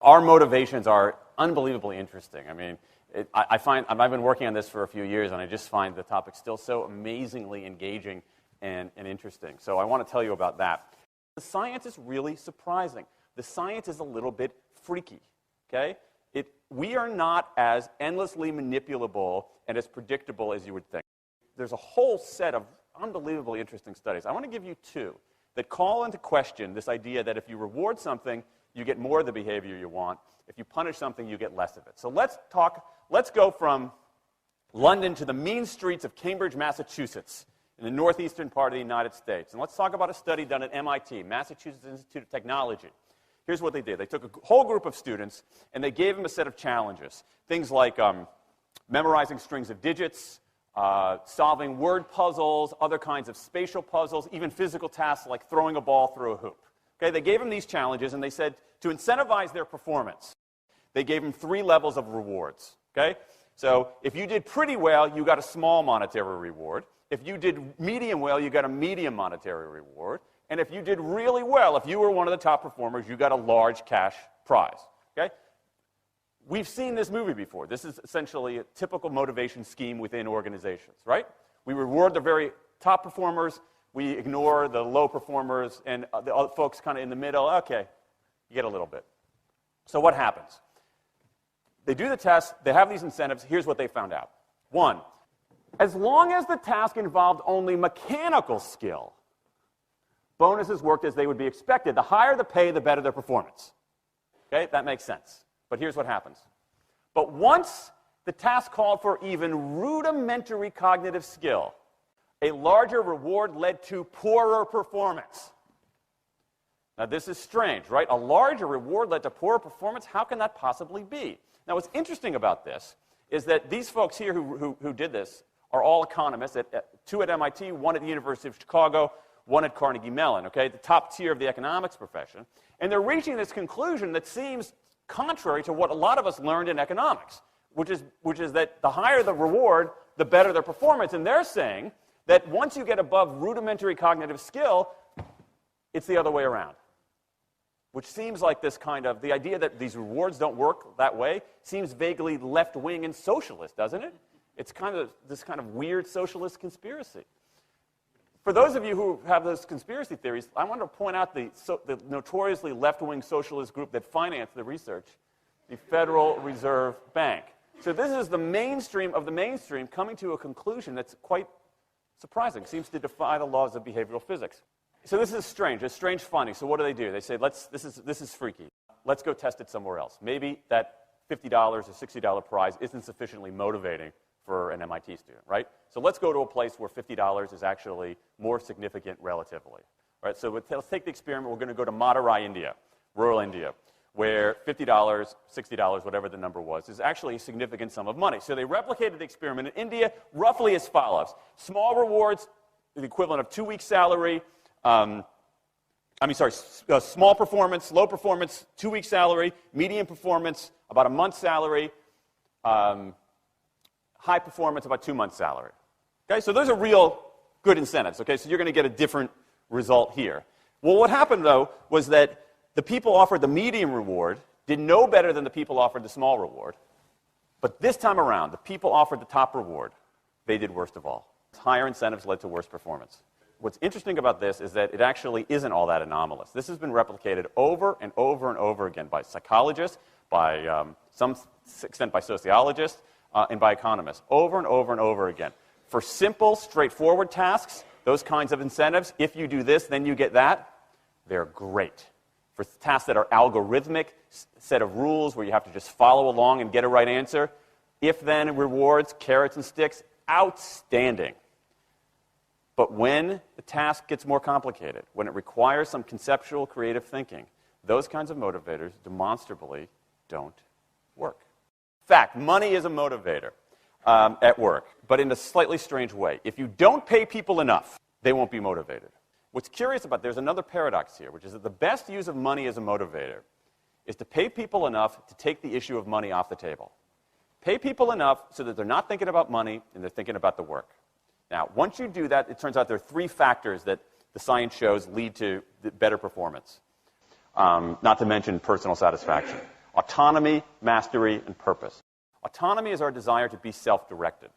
Our motivations are unbelievably interesting. I mean, I've been working on this for a few years, and I just find the topic still so amazingly engaging and interesting. So I want to tell you about that. The science is really surprising. The science is a little bit freaky, okay? We are not as endlessly manipulable and as predictable as you would think. There's a whole set of unbelievably interesting studies. I want to give you two that call into question this idea that if you reward something, you get more of the behavior you want. If you punish something, you get less of it. So let's go from London to the mean streets of Cambridge, Massachusetts, in the northeastern part of the United States. And let's talk about a study done at MIT, Massachusetts Institute of Technology. Here's what they did. They took a whole group of students, and they gave them a set of challenges. Things like memorizing strings of digits, solving word puzzles, other kinds of spatial puzzles, even physical tasks like throwing a ball through a hoop. Okay, they gave them these challenges, and they said to incentivize their performance, they gave them 3 levels of rewards. Okay? So if you did pretty well, you got a small monetary reward. If you did medium well, you got a medium monetary reward. And if you did really well, if you were one of the top performers, you got a large cash prize. Okay? We've seen this movie before. This is essentially a typical motivation scheme within organizations, right? We reward the very top performers, we ignore the low performers, and the other folks kind of in the middle. Okay, you get a little bit. So what happens? They do the test, they have these incentives. Here's what they found out. 1, as long as the task involved only mechanical skill, bonuses worked as they would be expected. The higher the pay, the better their performance. Okay, that makes sense. But here's what happens. But once the task called for even rudimentary cognitive skill, a larger reward led to poorer performance. Now, this is strange, right? A larger reward led to poorer performance? How can that possibly be? Now, what's interesting about this is that these folks here who did this are all economists, 2 at MIT, 1 at the University of Chicago, 1 at Carnegie Mellon, okay, the top tier of the economics profession. And they're reaching this conclusion that seems contrary to what a lot of us learned in economics, which is that the higher the reward, the better their performance. And they're saying that once you get above rudimentary cognitive skill, it's the other way around. Which seems like this kind of, the idea that these rewards don't work that way seems vaguely left-wing and socialist, doesn't it? It's kind of this kind of weird socialist conspiracy. For those of you who have those conspiracy theories, I want to point out the notoriously left-wing socialist group that financed the research, the Federal Reserve Bank. So this is the mainstream of the mainstream coming to a conclusion that's quite surprising, seems to defy the laws of behavioral physics. So this is strange. It's strange finding. So what do? They say, this is freaky. Let's go test it somewhere else. Maybe that $50 or $60 prize isn't sufficiently motivating for an MIT student, right? So let's go to a place where $50 is actually more significant relatively. Right? So let's take the experiment. We're going to go to Madurai, India, rural India, where $50, $60, whatever the number was, is actually a significant sum of money. So they replicated the experiment in India roughly as follows. Small rewards, the equivalent of 2 weeks' salary. Small performance, low performance, 2 weeks' salary. Medium performance, about a month's salary. High performance, about 2 months' salary. Okay, so those are real good incentives. Okay, so you're going to get a different result here. Well, what happened, though, was that the people offered the medium reward did no better than the people offered the small reward. But this time around, the people offered the top reward. They did worst of all. Higher incentives led to worse performance. What's interesting about this is that it actually isn't all that anomalous. This has been replicated over and over and over again by psychologists, by some extent by sociologists, and by economists, over and over and over again. For simple, straightforward tasks, those kinds of incentives, if you do this, then you get that, they're great. For tasks that are algorithmic, set of rules where you have to just follow along and get a right answer, if-then rewards, carrots and sticks, outstanding. But when the task gets more complicated, when it requires some conceptual, creative thinking, those kinds of motivators demonstrably don't work. In fact, money is a motivator at work, but in a slightly strange way. If you don't pay people enough, they won't be motivated. What's curious about, there's another paradox here, which is that the best use of money as a motivator is to pay people enough to take the issue of money off the table. Pay people enough so that they're not thinking about money and they're thinking about the work. Now, once you do that, it turns out there are 3 factors that the science shows lead to better performance, not to mention personal satisfaction. Autonomy, mastery, and purpose. Autonomy is our desire to be self-directed,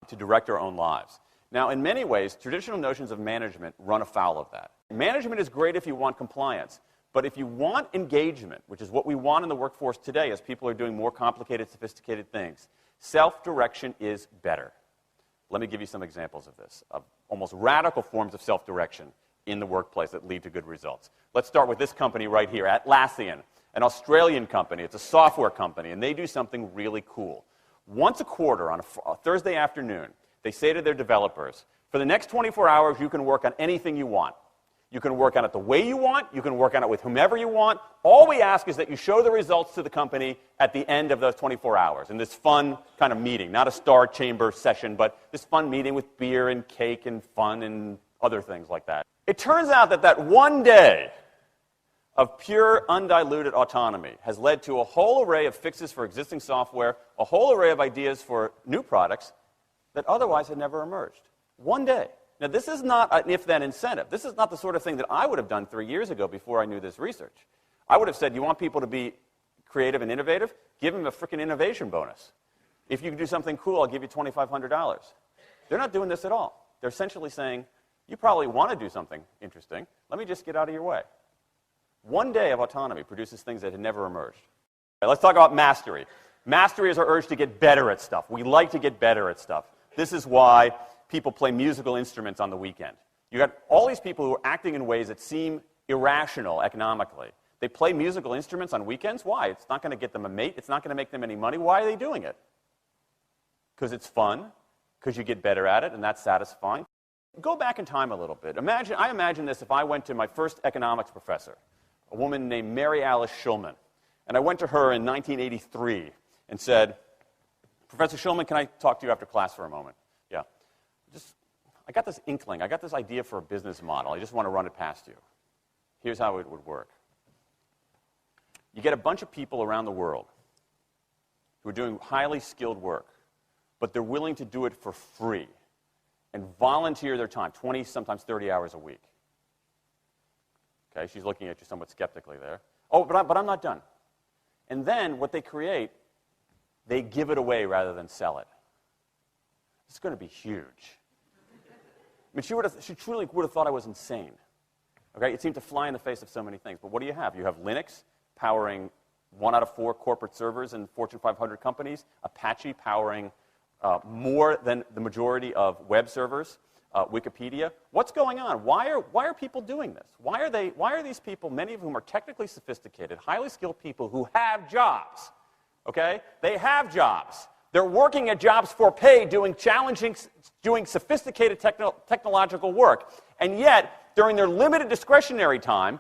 to direct our own lives. Now, in many ways, traditional notions of management run afoul of that. Management is great if you want compliance, but if you want engagement, which is what we want in the workforce today as people are doing more complicated, sophisticated things, self-direction is better. Let me give you some examples of this, of almost radical forms of self-direction in the workplace that lead to good results. Let's start with this company right here, Atlassian, an Australian company. It's a software company, and they do something really cool. Once a quarter on a Thursday afternoon, they say to their developers, for the next 24 hours, you can work on anything you want. You can work on it the way you want. You can work on it with whomever you want. All we ask is that you show the results to the company at the end of those 24 hours in this fun kind of meeting, not a star chamber session, but this fun meeting with beer and cake and fun and other things like that. It turns out that that one day of pure, undiluted autonomy has led to a whole array of fixes for existing software, a whole array of ideas for new products that otherwise had never emerged. One day. Now, this is not an if-then incentive. This is not the sort of thing that I would have done 3 years ago before I knew this research. I would have said, you want people to be creative and innovative? Give them a freaking innovation bonus. If you can do something cool, I'll give you $2,500. They're not doing this at all. They're essentially saying, you probably want to do something interesting. Let me just get out of your way. One day of autonomy produces things that had never emerged. Right, let's talk about mastery. Mastery is our urge to get better at stuff. We like to get better at stuff. This is why people play musical instruments on the weekend. You got all these people who are acting in ways that seem irrational economically. They play musical instruments on weekends. Why? It's not going to get them a mate. It's not going to make them any money. Why are they doing it? Because it's fun, because you get better at it, and that's satisfying. Go back in time a little bit. I imagine this if I went to my first economics professor, a woman named Mary Alice Schulman, and I went to her in 1983 and said, Professor Schulman, can I talk to you after class for a moment? Yeah. I got this inkling. I got this idea for a business model. I just want to run it past you. Here's how it would work. You get a bunch of people around the world who are doing highly skilled work, but they're willing to do it for free and volunteer their time, 20, sometimes 30 hours a week. Okay, she's looking at you somewhat skeptically there. Oh, but I'm not done. And then what they create, they give it away rather than sell it. It's going to be huge. I mean, she truly would have thought I was insane. Okay, it seemed to fly in the face of so many things. But what do you have? You have Linux powering 1 out of 4 corporate servers in Fortune 500 companies, Apache powering more than the majority of web servers, Wikipedia. What's going on? Why are people doing this? Why are these people, many of whom are technically sophisticated, highly skilled people who have jobs? Okay, they have jobs. They're working at jobs for pay, doing sophisticated technological work. And yet, during their limited discretionary time,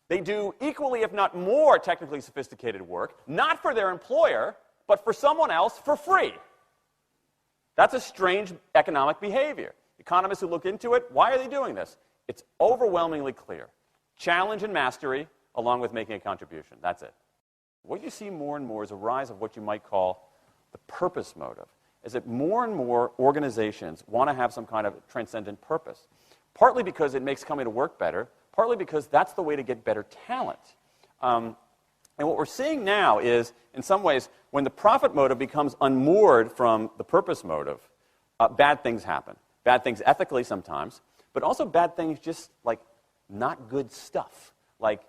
they do equally, if not more, technically sophisticated work, not for their employer, but for someone else for free. That's a strange economic behavior. Economists who look into it, why are they doing this? It's overwhelmingly clear. Challenge and mastery, along with making a contribution. That's it. What you see more and more is a rise of what you might call the purpose motive, is that more and more organizations want to have some kind of transcendent purpose, partly because it makes coming to work better, partly because that's the way to get better talent. And what we're seeing now is, in some ways, when the profit motive becomes unmoored from the purpose motive, bad things happen. Bad things ethically sometimes, but also bad things just like not good stuff, like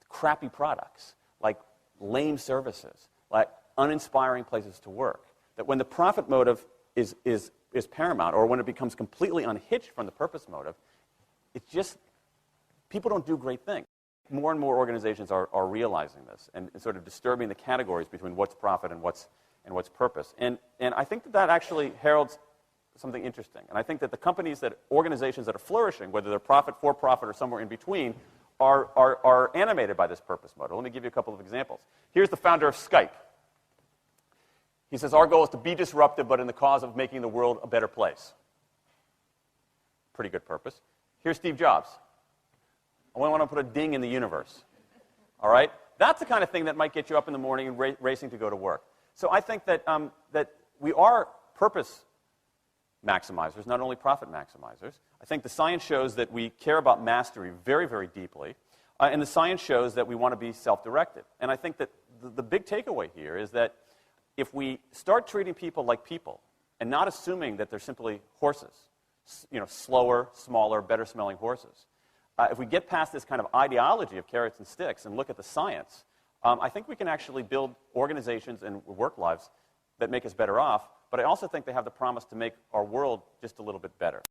crappy products, like lame services, like uninspiring places to work. That when the profit motive is paramount, or when it becomes completely unhitched from the purpose motive, it's just, people don't do great things. More and more organizations are realizing this and sort of disturbing the categories between what's profit and what's purpose. And I think that actually heralds something interesting. And I think that the organizations that are flourishing, whether they're profit, for profit, or somewhere in between, are animated by this purpose motive. Let me give you a couple of examples. Here's the founder of Skype. He says, our goal is to be disruptive, but in the cause of making the world a better place. Pretty good purpose. Here's Steve Jobs. I want to put a ding in the universe. All right? That's the kind of thing that might get you up in the morning and racing to go to work. So I think that, that we are purpose maximizers, not only profit maximizers. I think the science shows that we care about mastery very, very deeply. And the science shows that we want to be self-directed. And I think that the big takeaway here is that if we start treating people like people and not assuming that they're simply horses, slower, smaller, better-smelling horses, if we get past this kind of ideology of carrots and sticks and look at the science, I think we can actually build organizations and work lives that make us better off, but I also think they have the promise to make our world just a little bit better.